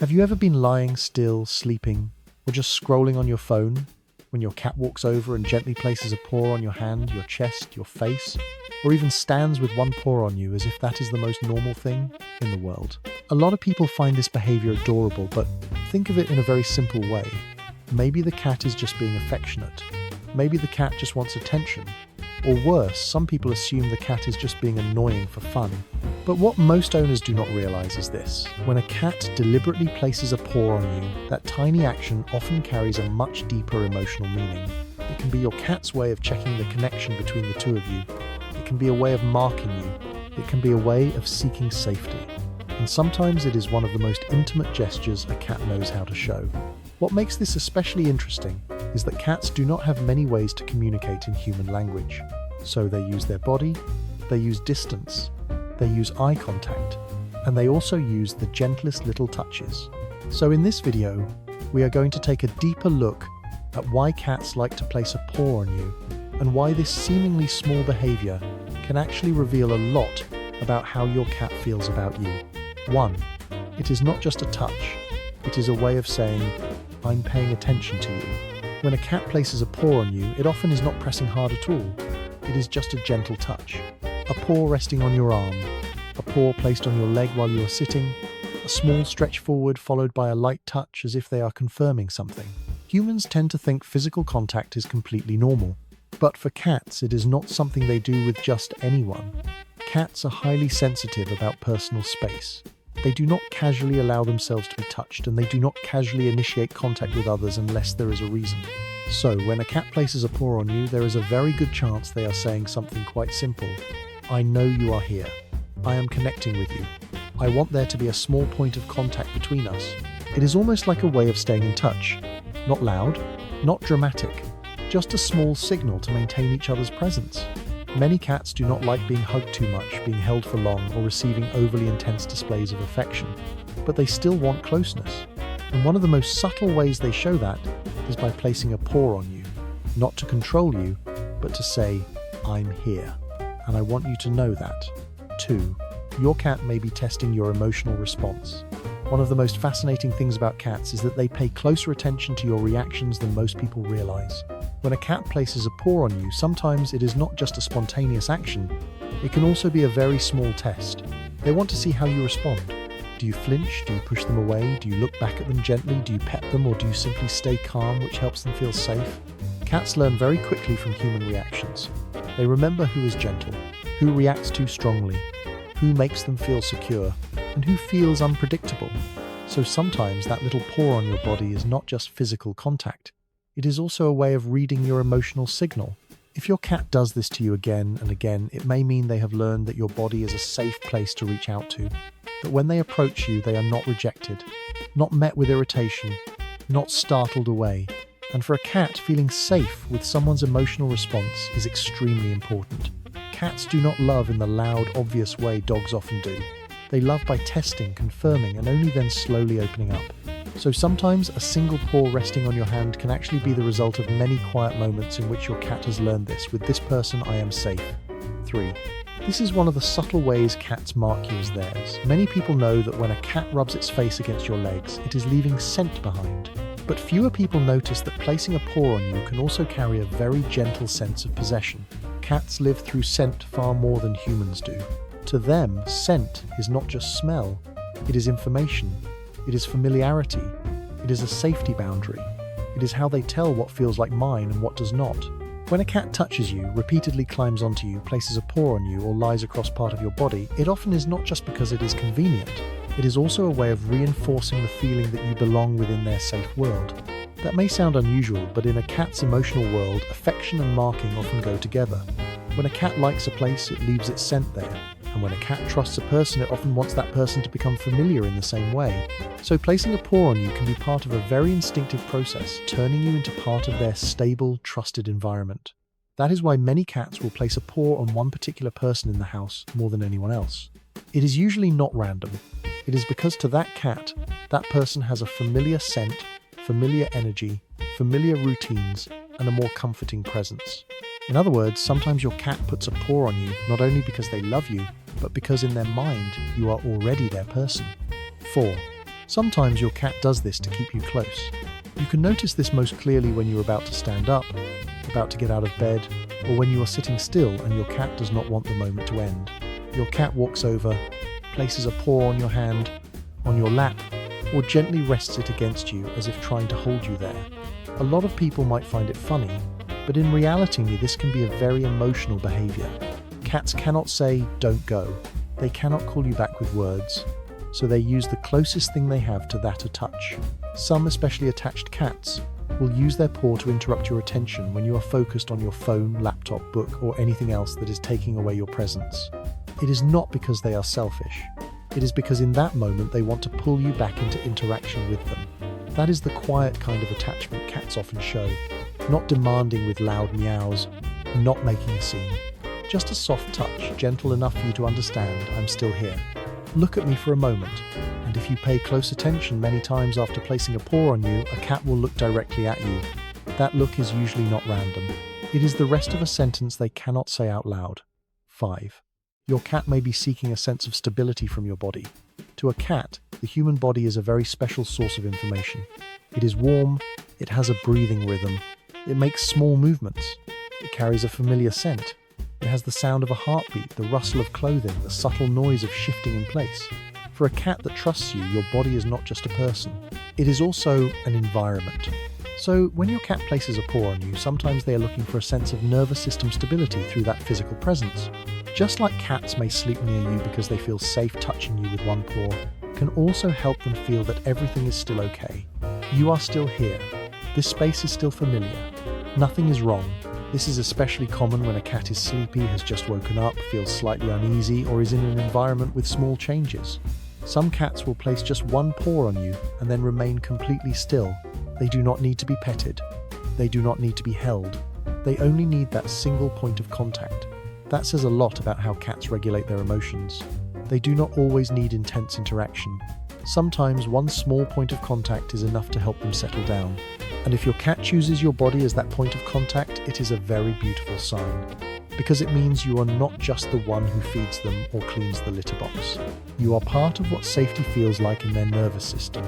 Have you ever been lying still, sleeping, or just scrolling on your phone when your cat walks over and gently places a paw on your hand, your chest, your face, or even stands with one paw on you as if that is the most normal thing in the world? A lot of people find this behavior adorable, but think of it in a very simple way. Maybe the cat is just being affectionate. Maybe the cat just wants attention. Or worse, some people assume the cat is just being annoying for fun. But what most owners do not realize is this: when a cat deliberately places a paw on you, that tiny action often carries a much deeper emotional meaning. It can be your cat's way of checking the connection between the two of you. It can be a way of marking you. It can be a way of seeking safety. And sometimes it is one of the most intimate gestures a cat knows how to show. What makes this especially interesting is that cats do not have many ways to communicate in human language. So they use their body, they use distance, they use eye contact, and they also use the gentlest little touches. So in this video, we are going to take a deeper look at why cats like to place a paw on you, and why this seemingly small behavior can actually reveal a lot about how your cat feels about you. 1. It is not just a touch, it is a way of saying, "I'm paying attention to you." When a cat places a paw on you, it often is not pressing hard at all. It is just a gentle touch. A paw resting on your arm, a paw placed on your leg while you are sitting, a small stretch forward followed by a light touch as if they are confirming something. Humans tend to think physical contact is completely normal, but for cats it is not something they do with just anyone. Cats are highly sensitive about personal space. They do not casually allow themselves to be touched, and they do not casually initiate contact with others unless there is a reason. So, when a cat places a paw on you, there is a very good chance they are saying something quite simple. I know you are here. I am connecting with you. I want there to be a small point of contact between us. It is almost like a way of staying in touch. Not loud, not dramatic, just a small signal to maintain each other's presence. Many cats do not like being hugged too much, being held for long, or receiving overly intense displays of affection, but they still want closeness. And one of the most subtle ways they show that is by placing a paw on you, not to control you, but to say, "I'm here, and I want you to know that." 2. Your cat may be testing your emotional response. One of the most fascinating things about cats is that they pay closer attention to your reactions than most people realize. When a cat places a paw on you, sometimes it is not just a spontaneous action, it can also be a very small test. They want to see how you respond. Do you flinch? Do you push them away? Do you look back at them gently? Do you pet them, or do you simply stay calm, which helps them feel safe? Cats learn very quickly from human reactions. They remember who is gentle, who reacts too strongly, who makes them feel secure, and who feels unpredictable. So sometimes that little paw on your body is not just physical contact. It is also a way of reading your emotional signal. If your cat does this to you again and again, it may mean they have learned that your body is a safe place to reach out to. That when they approach you, they are not rejected, not met with irritation, not startled away. And for a cat, feeling safe with someone's emotional response is extremely important. Cats do not love in the loud, obvious way dogs often do. They love by testing, confirming, and only then slowly opening up. So sometimes a single paw resting on your hand can actually be the result of many quiet moments in which your cat has learned this: with this person I am safe. 3. This is one of the subtle ways cats mark you as theirs. Many people know that when a cat rubs its face against your legs, it is leaving scent behind. But fewer people notice that placing a paw on you can also carry a very gentle sense of possession. Cats live through scent far more than humans do. To them, scent is not just smell, it is information. It is familiarity. It is a safety boundary. It is how they tell what feels like mine and what does not. When a cat touches you, repeatedly climbs onto you, places a paw on you, or lies across part of your body, it often is not just because it is convenient. It is also a way of reinforcing the feeling that you belong within their safe world. That may sound unusual, but in a cat's emotional world, affection and marking often go together. When a cat likes a place, it leaves its scent there. And when a cat trusts a person, it often wants that person to become familiar in the same way. So placing a paw on you can be part of a very instinctive process, turning you into part of their stable, trusted environment. That is why many cats will place a paw on one particular person in the house more than anyone else. It is usually not random. It is because to that cat, that person has a familiar scent, familiar energy, familiar routines, and a more comforting presence. In other words, sometimes your cat puts a paw on you not only because they love you, but because in their mind you are already their person. 4. Sometimes your cat does this to keep you close. You can notice this most clearly when you're about to stand up, about to get out of bed, or when you are sitting still and your cat does not want the moment to end. Your cat walks over, places a paw on your hand, on your lap, or gently rests it against you as if trying to hold you there. A lot of people might find it funny, but in reality this can be a very emotional behavior. Cats cannot say, "Don't go." They cannot call you back with words, so they use the closest thing they have to that, a touch. Some, especially attached cats, will use their paw to interrupt your attention when you are focused on your phone, laptop, book, or anything else that is taking away your presence. It is not because they are selfish. It is because in that moment they want to pull you back into interaction with them. That is the quiet kind of attachment cats often show. Not demanding with loud meows, not making a scene. Just a soft touch, gentle enough for you to understand, "I'm still here. Look at me for a moment." And if you pay close attention many times after placing a paw on you, a cat will look directly at you. That look is usually not random. It is the rest of a sentence they cannot say out loud. 5. Your cat may be seeking a sense of stability from your body. To a cat, the human body is a very special source of information. It is warm, it has a breathing rhythm, it makes small movements, it carries a familiar scent, it has the sound of a heartbeat, the rustle of clothing, the subtle noise of shifting in place. For a cat that trusts you, your body is not just a person. It is also an environment. So when your cat places a paw on you, sometimes they are looking for a sense of nervous system stability through that physical presence. Just like cats may sleep near you because they feel safe touching you with one paw, can also help them feel that everything is still okay. You are still here. This space is still familiar. Nothing is wrong. This is especially common when a cat is sleepy, has just woken up, feels slightly uneasy, or is in an environment with small changes. Some cats will place just one paw on you and then remain completely still. They do not need to be petted. They do not need to be held. They only need that single point of contact. That says a lot about how cats regulate their emotions. They do not always need intense interaction. Sometimes one small point of contact is enough to help them settle down. And if your cat chooses your body as that point of contact, it is a very beautiful sign. Because it means you are not just the one who feeds them or cleans the litter box. You are part of what safety feels like in their nervous system.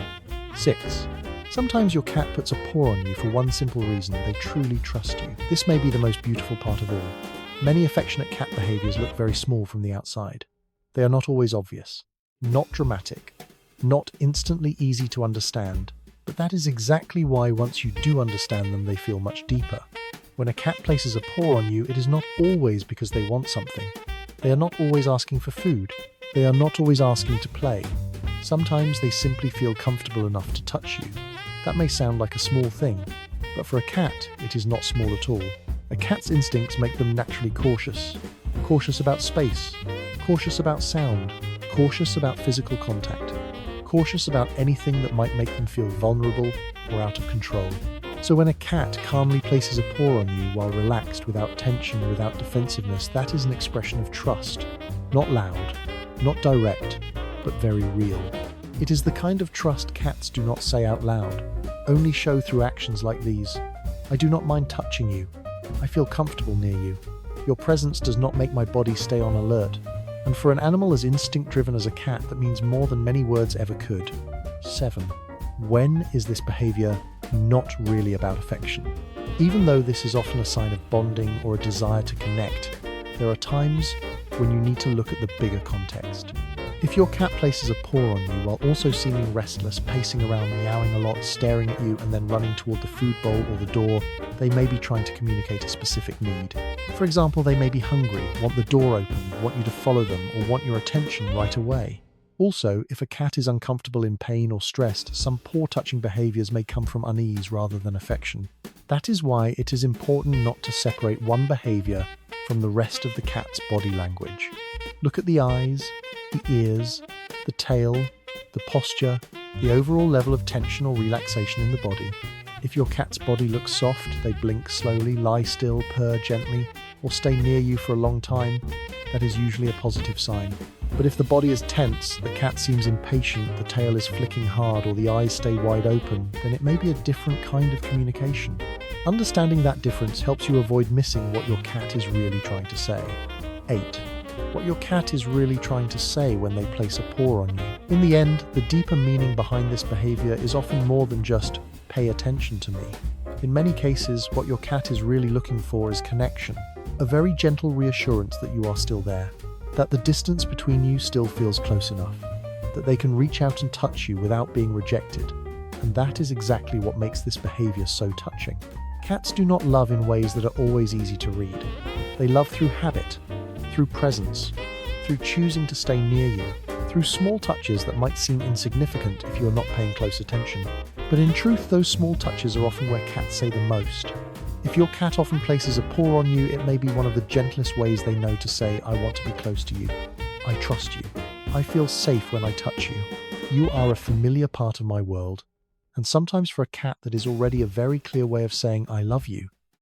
6. Sometimes your cat puts a paw on you for one simple reason: they truly trust you. This may be the most beautiful part of all. Many affectionate cat behaviors look very small from the outside. They are not always obvious, not dramatic, not instantly easy to understand, but that is exactly why once you do understand them, they feel much deeper. When a cat places a paw on you, it is not always because they want something. They are not always asking for food. They are not always asking to play. Sometimes they simply feel comfortable enough to touch you. That may sound like a small thing, but for a cat, it is not small at all. A cat's instincts make them naturally cautious. Cautious about space, cautious about sound, cautious about physical contact, cautious about anything that might make them feel vulnerable or out of control. So when a cat calmly places a paw on you while relaxed, without tension, without defensiveness, that is an expression of trust. Not loud, not direct, but very real. It is the kind of trust cats do not say out loud, only show through actions like these. "I do not mind touching you. I feel comfortable near you. Your presence does not make my body stay on alert." And for an animal as instinct-driven as a cat, that means more than many words ever could. 7. When is this behavior not really about affection? Even though this is often a sign of bonding or a desire to connect, there are times when you need to look at the bigger context. If your cat places a paw on you while also seeming restless, pacing around, meowing a lot, staring at you, and then running toward the food bowl or the door, they may be trying to communicate a specific need. For example, they may be hungry, want the door opened, want you to follow them, or want your attention right away. Also, if a cat is uncomfortable, in pain, or stressed, some paw-touching behaviors may come from unease rather than affection. That is why it is important not to separate one behavior from the rest of the cat's body language. Look at the eyes, the ears, the tail, the posture, the overall level of tension or relaxation in the body. If your cat's body looks soft, they blink slowly, lie still, purr gently, or stay near you for a long time, that is usually a positive sign. But if the body is tense, the cat seems impatient, the tail is flicking hard, or the eyes stay wide open, then it may be a different kind of communication. Understanding that difference helps you avoid missing what your cat is really trying to say. 8. What your cat is really trying to say when they place a paw on you. In the end, the deeper meaning behind this behavior is often more than just "pay attention to me." In many cases, what your cat is really looking for is connection, a very gentle reassurance that you are still there, that the distance between you still feels close enough, that they can reach out and touch you without being rejected. And that is exactly what makes this behavior so touching. Cats do not love in ways that are always easy to read. They love through habit, through presence, through choosing to stay near you, through small touches that might seem insignificant if you are not paying close attention. But in truth, those small touches are often where cats say the most. If your cat often places a paw on you, it may be one of the gentlest ways they know to say, "I want to be close to you. I trust you. I feel safe when I touch you. You are a familiar part of my world." And sometimes for a cat, that is already a very clear way of saying, "I love you."